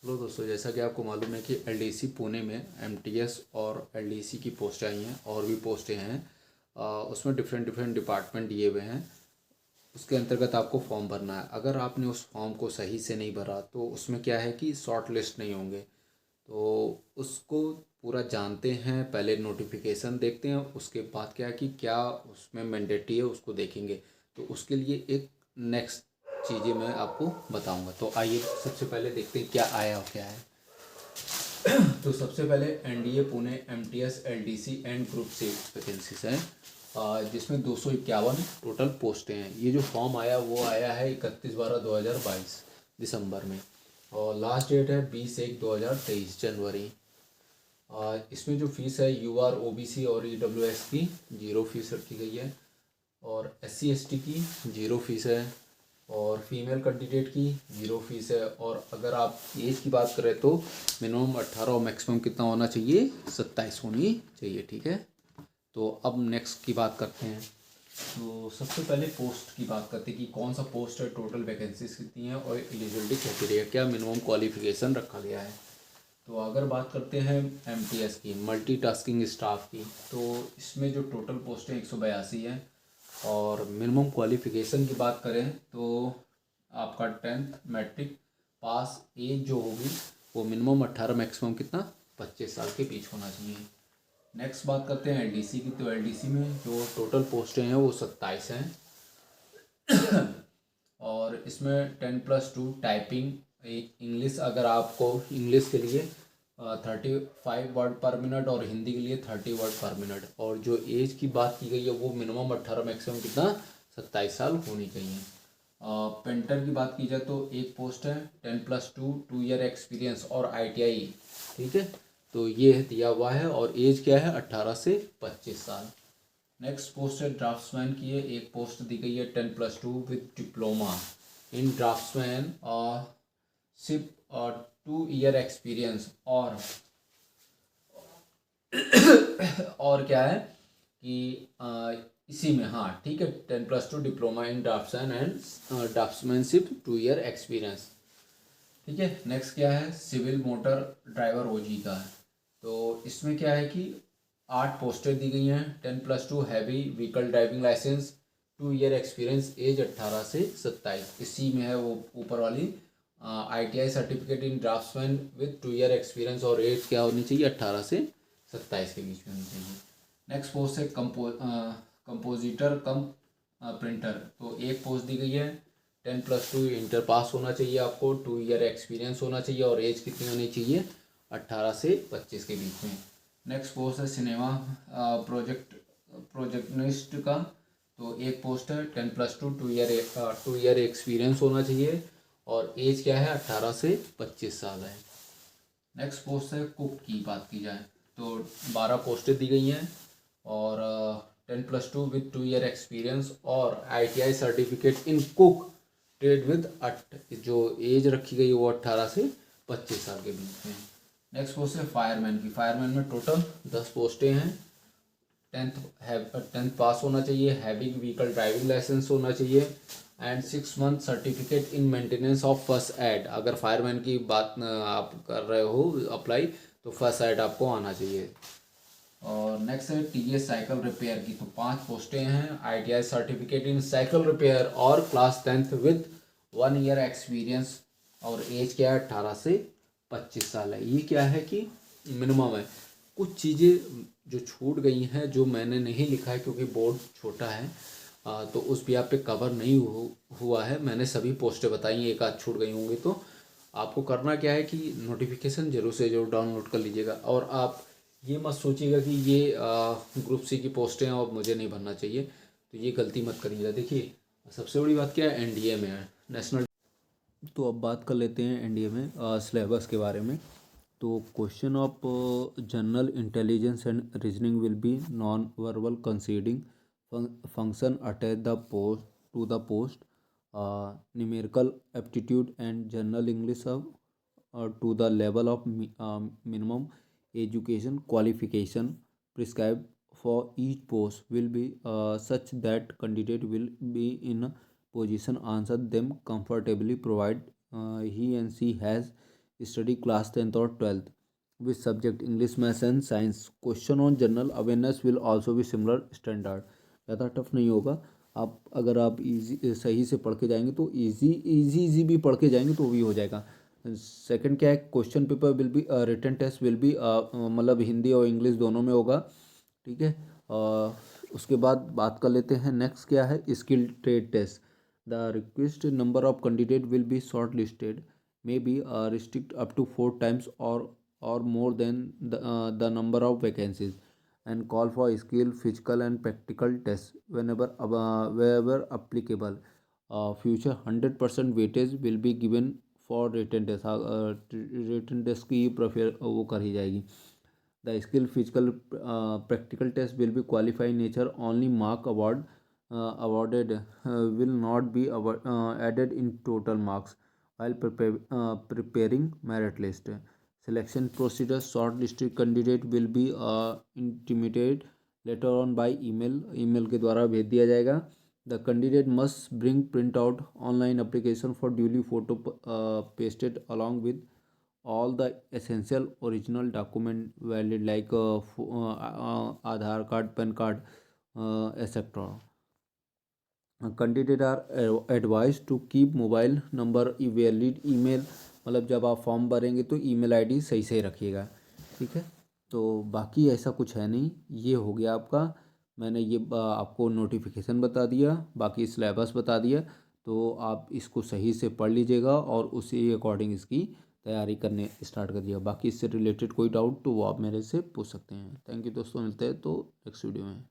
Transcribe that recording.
Hello दोस्तों, जैसा कि आपको मालूम है कि एलडीसी पुणे में एमटीएस और एलडीसी की पोस्टें आई हैं और भी पोस्टें हैं। उसमें डिफरेंट डिफरेंट डिपार्टमेंट दिए हुए हैं। उसके अंतर्गत आपको फॉर्म भरना है। अगर आपने उस फॉर्म को सही से नहीं भरा तो उसमें क्या है कि शॉर्ट लिस्ट नहीं होंगे। तो उसको पूरा जानते हैं, पहले नोटिफिकेशन देखते हैं, उसके बाद क्या है कि क्या उसमें मैंडेटरी है उसको देखेंगे। तो उसके लिए एक नेक्स्ट चीज़ें मैं आपको बताऊंगा। तो आइए सबसे पहले देखते हैं क्या आया और क्या है। तो सबसे पहले NDA Pune MTS LDC and group C vacancies हैं, जिसमें 251 टोटल पोस्टें हैं। ये जो फॉर्म आया वो आया है 31/12/2022 दिसंबर में, और लास्ट डेट है 20/1/2023 जनवरी। इसमें जो फीस है यूआर ओबीसी और ईडब्ल्यूएस की 0 फीस रखी गई है, और एससी एसटी की 0 फीस है, और फीमेल कैंडिडेट की 0 फीस है। और अगर आप एज की बात करें तो मिनिमम 18 और मैक्सिमम कितना होना चाहिए, 27 होनी चाहिए। ठीक है। तो अब नेक्स्ट की बात करते हैं। तो सबसे पहले पोस्ट की बात करते हैं कि कौन सा पोस्ट है, टोटल वैकेंसीज कितनी है और एलिजिबिलिटी क्राइटेरिया क्या, मिनिमम क्वालिफिकेशन रखा गया है। तो अगर बात करते हैं एमटीएस की, मल्टीटास्किंग स्टाफ की, तो इसमें जो टोटल पोस्टें 182 हैं। और मिनिमम क्वालिफ़िकेशन की बात करें तो आपका 10th मैट्रिक पास, एज जो होगी वो मिनिमम 18 मैक्सिमम कितना 25 साल के बीच होना चाहिए। नेक्स्ट बात करते हैं एलडीसी की। तो एलडीसी में जो टोटल पोस्टें हैं वो 27 हैं। और इसमें 10+2 टाइपिंग इंग्लिश, अगर आपको इंग्लिश के लिए 35 वर्ड पर मिनट और हिंदी के लिए 30 वर्ड पर मिनट। और जो एज की बात की गई है वो मिनिमम 18 मैक्सिमम कितना 27 साल होनी चाहिए। पेंटर की बात की जाए तो एक पोस्ट है 10+2 2 ईयर एक्सपीरियंस और आईटीआई। ठीक है। तो ये दिया हुआ है, और एज क्या है 18 से 25 साल। नेक्स्ट पोस्ट है ड्राफ्ट्समैन की है, एक पोस्ट दी गई है 10+2 विद डिप्लोमा इन ड्राफ्ट्समैन और सिर्फ 2 ईयर एक्सपीरियंस। और क्या है कि इसी में, हाँ ठीक है, 10+2 diploma in draftsman and draftsmanship 2 year experience. ठीक है। नेक्स्ट क्या है, सिविल मोटर ड्राइवर ओजी का है। तो इसमें क्या है कि 8 पोस्टें दी गई हैं। 10+2 heavy vehicle driving licence, 2 year experience, age 18 से 27, इसी में है वो ऊपर वाली। ITI certificate in draftsman with 2 year experience, और एज क्या होनी चाहिए 18 से 27 के बीच में होनी चाहिए। नेक्स्ट पोस्ट है कंपोजिटर कम प्रिंटर। तो एक पोस्ट दी गई है 10+2 इंटर पास होना चाहिए आपको, 2 ईयर एक्सपीरियंस होना चाहिए, और एज कितनी होनी चाहिए 18 से 25 के बीच में। नेक्स्ट पोस्ट है सिनेमा प्रोजेक्टनिस्ट का। तो एक पोस्ट है 10+2 2 ईयर एक्सपीरियंस होना चाहिए, और एज क्या है 18 से 25 साल है। नेक्स्ट पोस्ट है कुक की बात की जाए तो 12 पोस्टें दी गई हैं, और 10+2 विद 2 ईयर एक्सपीरियंस और ITI certificate in cook trade with जो एज रखी गई है वो 18 से 25 साल के बीच में। नेक्स्ट पोस्ट है फायरमैन की। फायरमैन में टोटल 10 पोस्टें हैं। 10th पास होना चाहिए, हैविंग व्हीकल ड्राइविंग लाइसेंस होना चाहिए, and 6 month certificate in maintenance of first aid. अगर फायरमैन की बात आप कर रहे हो अप्लाई, तो फर्स्ट एड आपको आना चाहिए। और नेक्स्ट है टीवीएस साइकिल रिपेयर की। तो 5 पोस्टें हैं। ITI certificate in cycle repair और class 10th with 1 year experience, और एज क्या है 18 से 25 साल है। ये क्या है कि मिनिमम है। कुछ चीज़ें जो छूट गई हैं जो मैंने नहीं लिखा है क्योंकि बोर्ड छोटा है, तो उस भी आप पे कवर नहीं हुआ है। मैंने सभी पोस्टें बताई हैं, एक आध छूट गई होंगी। तो आपको करना क्या है कि नोटिफिकेशन जरूर से जरूर डाउनलोड कर लीजिएगा, और आप ये मत सोचिएगा कि ये ग्रुप सी की पोस्टें हैं और मुझे नहीं भरना चाहिए, तो ये गलती मत करिएगा। देखिए सबसे बड़ी बात क्या है, एनडीए में है, नेशनल। तो अब बात कर लेते हैं एनडीए में सिलेबस के बारे में। तो question of general intelligence and reasoning will be non verbal conceding function attach the post to the post, numerical aptitude and general English to the level of minimum education qualification prescribed for each post will be such that candidate will be in a position answer them comfortably, provide he and she has study class 10th और 12th which subject English, maths and science. Question on general awareness will also be similar standard. ज़्यादा tough नहीं होगा। आप अगर आप easy सही से पढ़ के जाएंगे तो इजी भी पढ़ के जाएंगे तो भी हो जाएगा। सेकंड क्या है, question paper will be written test will be मतलब हिंदी और इंग्लिश दोनों में होगा, ठीक है। उसके बाद बात कर लेते हैं नेक्स्ट क्या है, skill trade test. The request number of candidate will be short listed, may be restrict up to 4 times or more than the number of vacancies, and call for skill, physical and practical tests wherever applicable. Future 100% weightage will be given for written test। written test की prefer वो करी जाएगी। The skill, physical, practical test will be qualified in nature only। Mark awarded will not be added in total marks while preparing merit list। Selection procedure, shortlisted candidate will be intimated later on by email के द्वारा भेज दिया जाएगा। The candidate must bring print out online application for duly photo pasted along with all the essential original document valid like Aadhaar card, PAN card, etc. Candidate are advised to keep mobile number valid। email मतलब जब आप form भरेंगे तो email ID सही से रखिएगा, ठीक है। तो बाकी ऐसा कुछ है नहीं, ये हो गया आपका। मैंने ये आपको नोटिफिकेशन बता दिया, बाकी सिलेबस बता दिया, तो आप इसको सही से पढ़ लीजिएगा और उसी अकॉर्डिंग इसकी तैयारी करने स्टार्ट कर दिया। बाकी इससे रिलेटेड कोई डाउट तो वो आप मेरे से पूछ सकते हैं। थैंक यू दोस्तों, मिलते हैं तो नेक्स्ट वीडियो में।